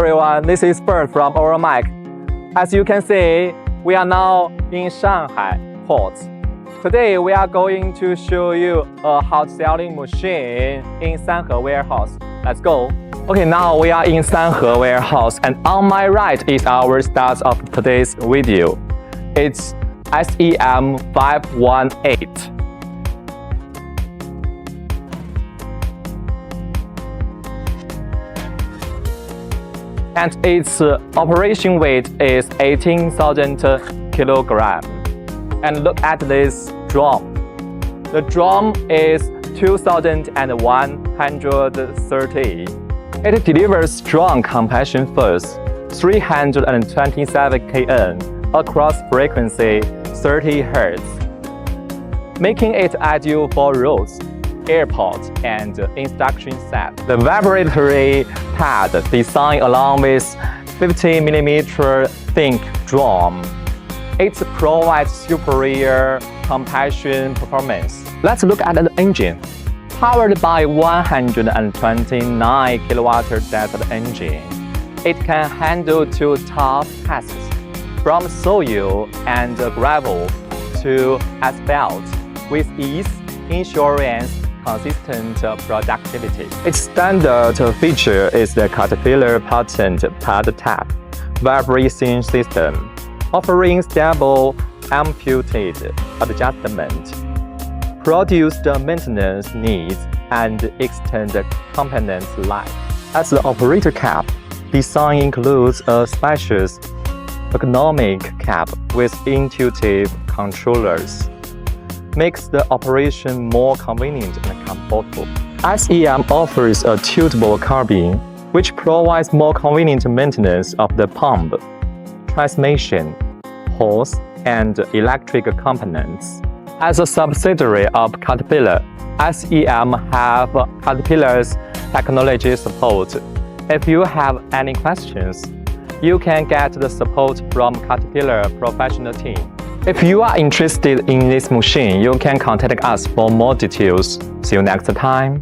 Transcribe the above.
everyone, this is Bert from ORIEMAC. As you can see, we are now in Shanghai Port. Today we are going to show you a hot selling machine in Sanhe Warehouse. Let's go. Okay, now we are in Sanhe Warehouse, and on my right is our start of today's video. It's SEM 518. And its operation weight is 18,000 kilograms. And look at this drum. The drum is 2,130. It delivers strong compaction force, 327 kN across frequency 30 Hz, making it ideal for roads, airport, and instruction set. The vibratory pad designed along with 50mm thick drum. It provides superior compaction performance. Let's look at the engine. Powered by 129 kW diesel engine, it can handle two tough tasks, from soil and gravel to asphalt, with ease, ensuring consistent productivity. Its standard feature is the Caterpillar patent pad tap vibration system, offering stable amplitude adjustment, reduce the maintenance needs, and extend the component's life. As the operator cap, design includes a spacious ergonomic cap with intuitive controllers. Makes the operation more convenient and comfortable. SEM offers a tiltable cabin, which provides more convenient maintenance of the pump, transmission, hose, and electric components. As a subsidiary of Caterpillar, SEM have Caterpillar's technology support. If you have any questions, you can get the support from Caterpillar professional team. If you are interested in this machine, you can contact us for more details. See you next time.